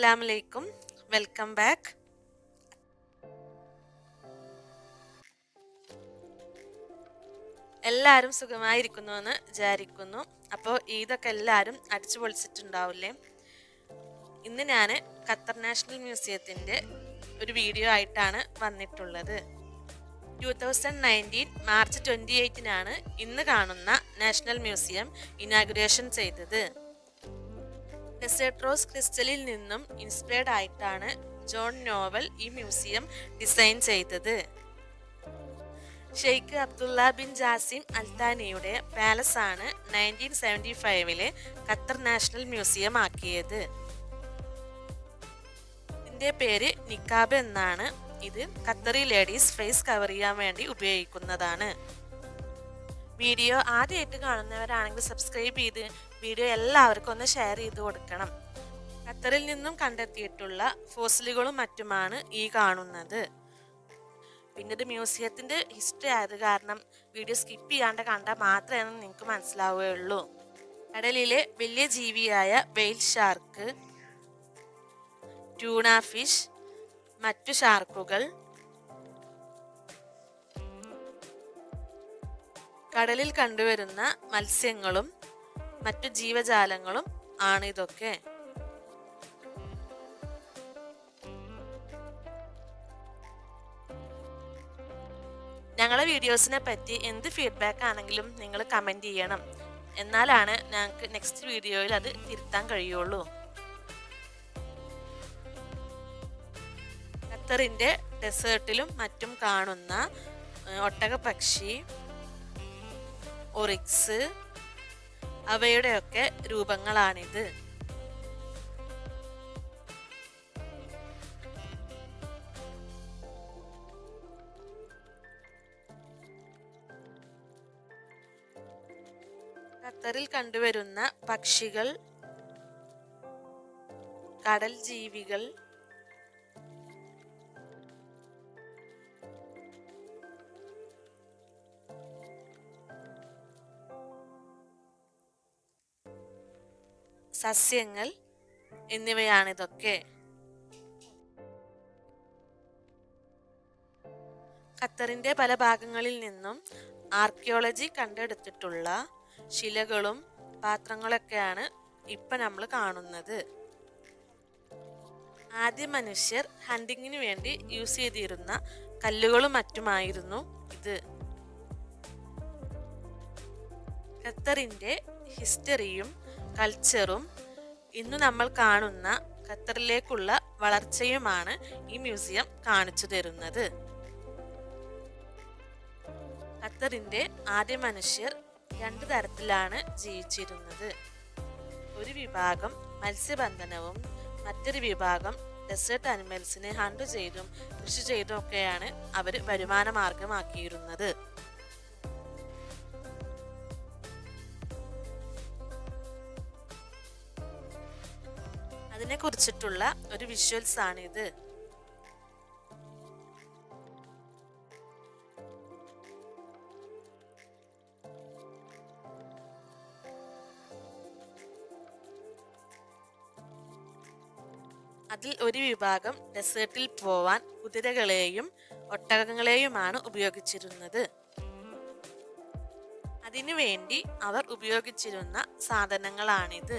അസ്സലാമലൈക്കും, welcome back. എല്ലാവരും സുഖമായിരിക്കുന്നു എന്ന് വിചാരിക്കുന്നു. അപ്പോൾ ഈദൊക്കെ എല്ലാവരും അടിച്ചു പൊളിച്ചിട്ടുണ്ടാവില്ലേ? ഇന്ന് ഞാൻ ഖത്തർ നാഷണൽ മ്യൂസിയത്തിൻ്റെ ഒരു വീഡിയോ ആയിട്ടാണ് വന്നിട്ടുള്ളത്. 2019 മാർച്ച് 28-നാണ് ഇന്ന് കാണുന്ന നാഷണൽ മ്യൂസിയം ഇനാഗുറേഷൻ ചെയ്തത്. ഡെസേർട്ട് റോസ് ക്രിസ്റ്റലിൽ നിന്നും ഇൻസ്പയർഡ് ആയിട്ടാണ് ജോൺ നോവൽ ഈ മ്യൂസിയം ഡിസൈൻ ചെയ്തത്. ഷെയ്ഖ് അബ്ദുള്ള ബിൻ ജാസിം അൽത്താനിയുടെ പാലസ് ആണ് 1975 ഖത്തർ നാഷണൽ മ്യൂസിയം ആക്കിയത്. ഇതിന്റെ പേര് നിക്കാബ് എന്നാണ്. ഇത് ഖത്തറി ലേഡീസ് ഫേസ് കവർ ചെയ്യാൻ വേണ്ടി ഉപയോഗിക്കുന്നതാണ്. വീഡിയോ ആദ്യമായിട്ട് കാണുന്നവരാണെങ്കിൽ സബ്സ്ക്രൈബ് ചെയ്ത് വീഡിയോ എല്ലാവർക്കും ഒന്ന് ഷെയർ ചെയ്ത് കൊടുക്കണം. ഖത്തറിൽ നിന്നും കണ്ടെത്തിയിട്ടുള്ള ഫോസിലുകളും മറ്റുമാണ് ഈ കാണുന്നത്. പിന്നെ ഇത് മ്യൂസിയത്തിന്റെ ഹിസ്റ്ററി ആയത് കാരണം വീഡിയോ സ്കിപ്പ് ചെയ്യാണ്ട് കണ്ടാൽ മാത്രമേ നിങ്ങൾക്ക് മനസ്സിലാവുകയുള്ളൂ. കടലിലെ വലിയ ജീവിയായ വെയിൽ ഷാർക്ക്, ട്യൂണ ഫിഷ്, മറ്റു ഷാർക്കുകൾ, കടലിൽ കണ്ടുവരുന്ന മത്സ്യങ്ങളും മറ്റു ജീവജാലങ്ങളും ആണ് ഇതൊക്കെ. ഞങ്ങളെ വീഡിയോസിനെ പറ്റി എന്ത് ഫീഡ്ബാക്ക് ആണെങ്കിലും നിങ്ങൾ കമൻറ്റ് ചെയ്യണം. എന്നാലാണ് ഞങ്ങൾക്ക് നെക്സ്റ്റ് വീഡിയോയിൽ അത് തിരുത്താൻ കഴിയുള്ളൂ. ഖത്തറിൻ്റെ ഡെസേർട്ടിലും മറ്റും കാണുന്ന ഒട്ടകപ്പക്ഷി, ഒറിക്സ്, അവയുടെയൊക്കെ രൂപങ്ങളാണിത്. ഖത്തറിൽ കണ്ടുവരുന്ന പക്ഷികൾ, കടൽ ജീവികൾ, സസ്യങ്ങൾ എന്നിവയാണിതൊക്കെ. ഖത്തറിന്റെ പല ഭാഗങ്ങളിൽ നിന്നും ആർക്കിയോളജി കണ്ടെടുത്തിട്ടുള്ള ശിലകളും പാത്രങ്ങളൊക്കെയാണ് ഇപ്പം നമ്മൾ കാണുന്നത്. ആദ്യ മനുഷ്യർ ഹണ്ടിങ്ങിന് വേണ്ടി യൂസ് ചെയ്തിരുന്ന കല്ലുകളും മറ്റുമായിരുന്നു ഇത്. ഖത്തറിന്റെ ഹിസ്റ്ററിയും കൾച്ചറും ഇന്ന് നമ്മൾ കാണുന്ന ഖത്തറിലേക്കുള്ള വളർച്ചയുമാണ് ഈ മ്യൂസിയം കാണിച്ചു തരുന്നത്. ഖത്തറിന്റെ ആദ്യ മനുഷ്യർ 2 തരത്തിലാണ് ജീവിച്ചിരുന്നത്. ഒരു വിഭാഗം മത്സ്യബന്ധനവും മറ്റൊരു വിഭാഗം ഡെസേർട്ട് അനിമൽസിനെ ഹണ്ട് ചെയ്തും കൃഷി ചെയ്തും ഒക്കെയാണ് അവർ വരുമാന മാർഗമാക്കിയിരുന്നത്. അതിനെ കുറിച്ചിട്ടുള്ള ഒരു വിഷ്വൽസ് ആണിത്. അതിൽ ഒരു വിഭാഗം ഡെസേർട്ടിൽ പോവാൻ കുതിരകളെയും ഒട്ടകങ്ങളെയുമാണ് ഉപയോഗിച്ചിരുന്നത്. അതിനുവേണ്ടി അവർ ഉപയോഗിച്ചിരുന്ന സാധനങ്ങളാണിത്.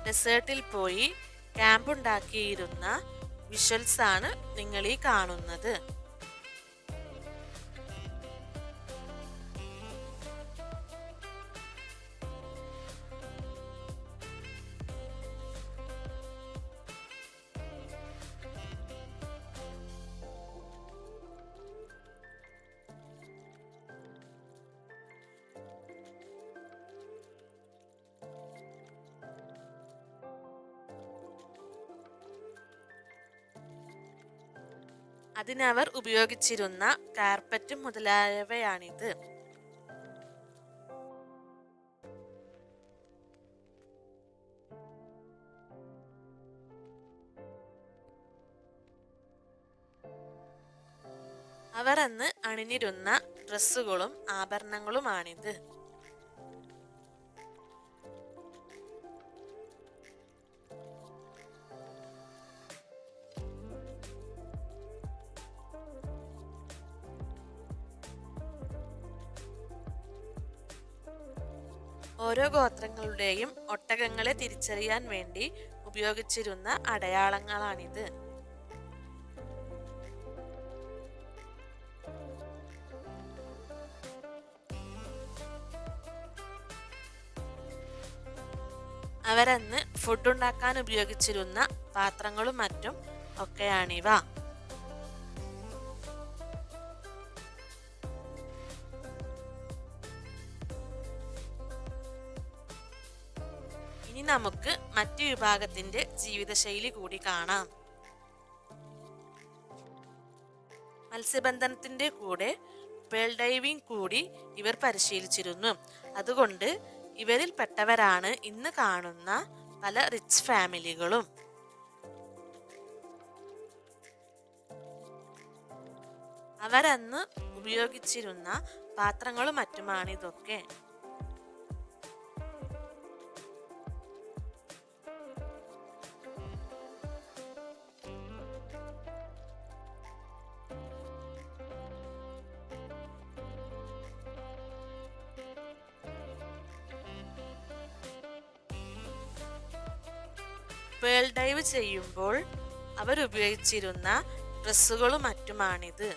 ഡെസേർട്ടിൽ പോയി ക്യാമ്പ് ഉണ്ടാക്കിയിരുന്ന വിഷ്വൽസ് ആണ് നിങ്ങൾ ഈ കാണുന്നത്. അതിനവർ ഉപയോഗിച്ചിരുന്ന കാർപ്പറ്റും മുതലായവയാണിത്. അവർ അന്ന് അണിഞ്ഞിരുന്ന ഡ്രസ്സുകളും ആഭരണങ്ങളുമാണിത്. ഓരോ ഗോത്രങ്ങളുടെയും ഒട്ടകങ്ങളെ തിരിച്ചറിയാൻ വേണ്ടി ഉപയോഗിച്ചിരുന്ന അടയാളങ്ങളാണിത്. അവരന്ന് ഫുഡ് ഉണ്ടാക്കാൻ ഉപയോഗിച്ചിരുന്ന പാത്രങ്ങളും മറ്റും ഒക്കെയാണിവ. ഇനി നമുക്ക് മറ്റു വിഭാഗത്തിന്റെ ജീവിതശൈലി കൂടി കാണാം. മത്സ്യബന്ധനത്തിന്റെ കൂടെ പേൾ ഡൈവിംഗ് കൂടി ഇവർ പരിശീലിച്ചിരുന്നു. അതുകൊണ്ട് ഇവരിൽ പെട്ടവരാണ് ഇന്ന് കാണുന്ന പല റിച്ച് ഫാമിലികളും. അവരന്ന് ഉപയോഗിച്ചിരുന്ന പാത്രങ്ങളും മറ്റുമാണിതൊക്കെ. പേൾ ഡൈവ് ചെയ്യുമ്പോൾ അവരുപയോഗിച്ചിരുന്ന ഡ്രസ്സുകളും മറ്റുമാണിത്.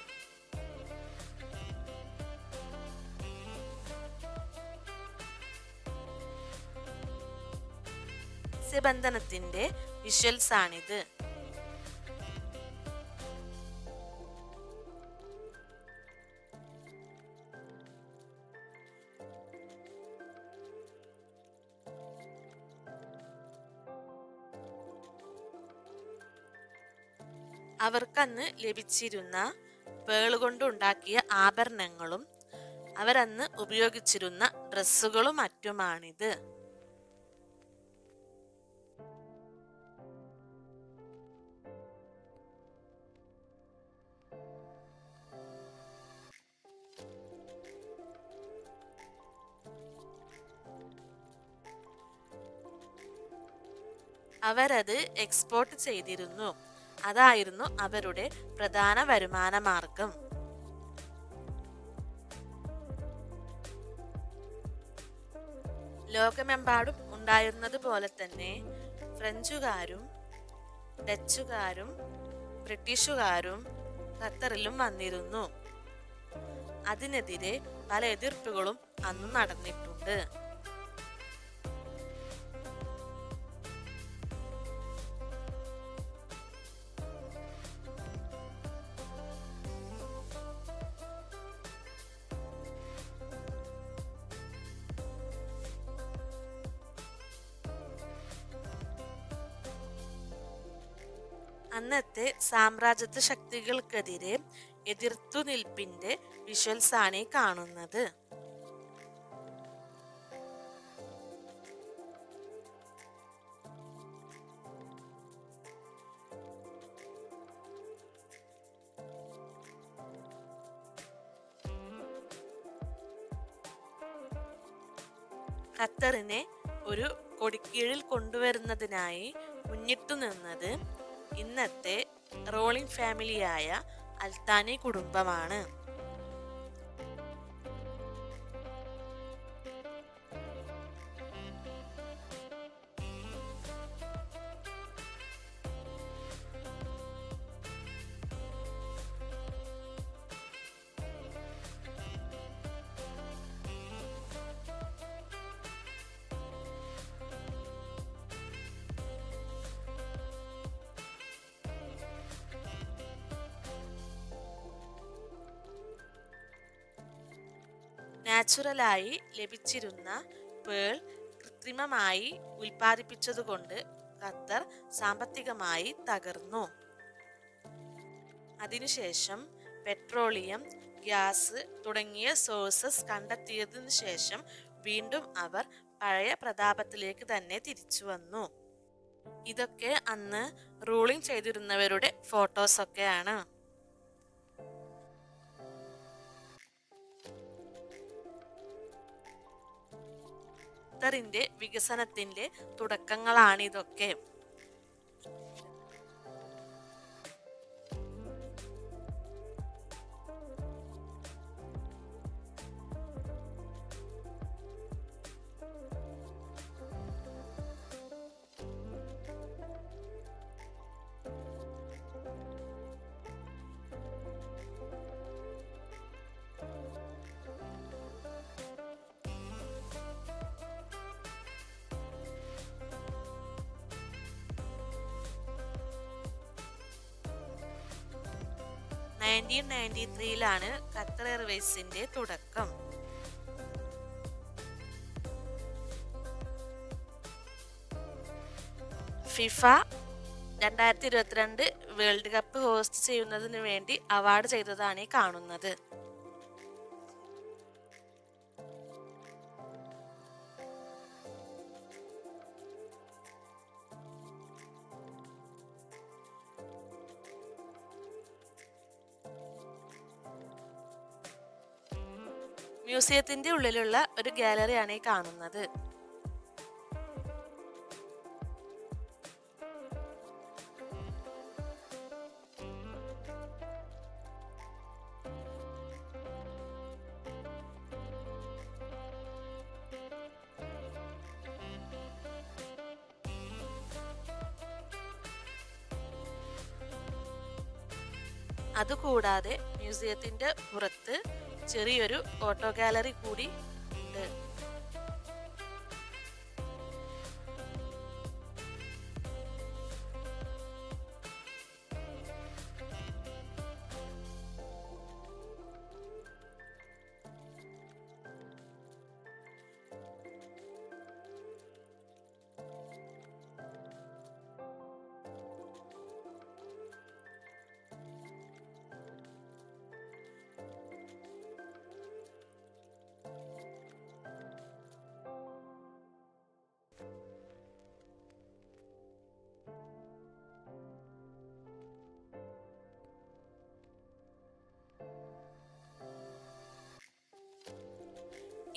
മത്സ്യബന്ധനത്തിന്റെ വിഷ്വൽസ് ആണിത്. അവർക്കന്ന് ലഭിച്ചിരുന്ന പേള് കൊണ്ടുണ്ടാക്കിയ ആഭരണങ്ങളും അവരന്ന് ഉപയോഗിച്ചിരുന്ന ഡ്രസ്സുകളും മറ്റുമാണിത്. അവരത് എക്സ്പോർട്ട് ചെയ്തിരുന്നു. അതായിരുന്നു അവരുടെ പ്രധാന വരുമാന മാർഗം. ലോകമെമ്പാടും ഉണ്ടായിരുന്നത് പോലെ തന്നെ ഫ്രഞ്ചുകാരും ഡച്ചുകാരും ബ്രിട്ടീഷുകാരും ഖത്തറിലും വന്നിരുന്നു. അതിനെതിരെ പല എതിർപ്പുകളും അന്ന് നടന്നിട്ടുണ്ട്. അന്നത്തെ സാമ്രാജ്യത്വ ശക്തികൾക്കെതിരെ എതിർത്തുനിൽപ്പിന്റെ വിഷ്വൽസ് ആണ് ഈ കാണുന്നത്. ഖത്തറിനെ ഒരു കൊടിക്കീഴിൽ കൊണ്ടുവരുന്നതിനായി മുന്നിട്ടു നിന്നത് ഇന്നത്തെ റോളിംഗ് ഫാമിലിയായ അൽത്താനി കുടുംബമാണ്. നാച്ചുറലായി ലഭിച്ചിരുന്ന പേൾ കൃത്രിമമായി ഉൽപ്പാദിപ്പിച്ചതുകൊണ്ട് ഖത്തർ സാമ്പത്തികമായി തകർന്നു. അതിനുശേഷം പെട്രോളിയം, ഗ്യാസ് തുടങ്ങിയ സോഴ്സസ് കണ്ടെത്തിയതിനു ശേഷം വീണ്ടും അവർ പഴയ പ്രതാപത്തിലേക്ക് തന്നെ തിരിച്ചു വന്നു. ഇതൊക്കെ അന്ന് റൂളിംഗ് ചെയ്തിരുന്നവരുടെ ഫോട്ടോസൊക്കെയാണ്. ഖത്തറിന്റെ വികസനത്തിന്റെ തുടക്കങ്ങളാണിതൊക്കെ. നയൻറ്റീൻ 93-ലാണ് ഖത്തർ എയർവേസിന്റെ തുടക്കം. ഫിഫ 2022 വേൾഡ് കപ്പ് ഹോസ്റ്റ് ചെയ്യുന്നതിന് വേണ്ടി അവാർഡ് ചെയ്തതാണ് ഈ കാണുന്നത്. മ്യൂസിയത്തിന്റെ ഉള്ളിലുള്ള ഒരു ഗാലറിയാണ് ഈ കാണുന്നത്. അതുകൂടാതെ മ്യൂസിയത്തിന്റെ പുറത്ത് ചെറിയൊരു ഫോട്ടോ ഗാലറി കൂടി ഉണ്ട്.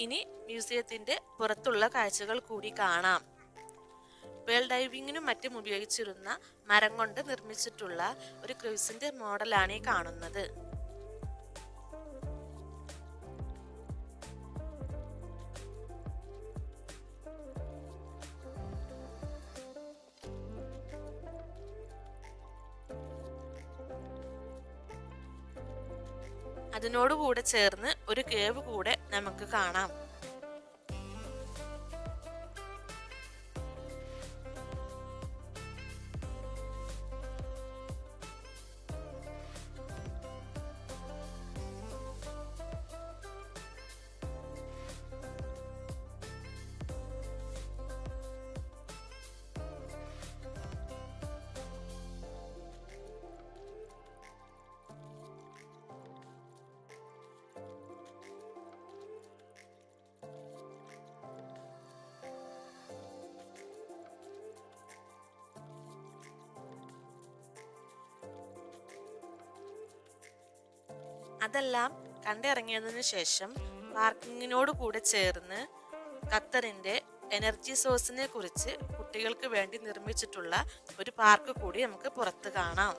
ഇനി മ്യൂസിയത്തിന്റെ പുറത്തുള്ള കാഴ്ചകൾ കൂടി കാണാം. വേൾ ഡൈവിങ്ങിനും മറ്റും ഉപയോഗിച്ചിരുന്ന മരം കൊണ്ട് നിർമ്മിച്ചിട്ടുള്ള ഒരു ക്രൂസിന്റെ മോഡലാണ് ഈ കാണുന്നത്. അതിനോടുകൂടെ ചേർന്ന് ഒരു കേവ് കൂടെ നമുക്ക് കാണാം. അതെല്ലാം കണ്ടിറങ്ങിയതിനു ശേഷം പാർക്കിങ്ങിനോട് കൂടെ ചേർന്ന് ഖത്തറിന്റെ എനർജി സോഴ്സിനെ കുറിച്ച് കുട്ടികൾക്ക് വേണ്ടി നിർമ്മിച്ചിട്ടുള്ള ഒരു പാർക്ക് കൂടി നമുക്ക് പുറത്ത് കാണാം.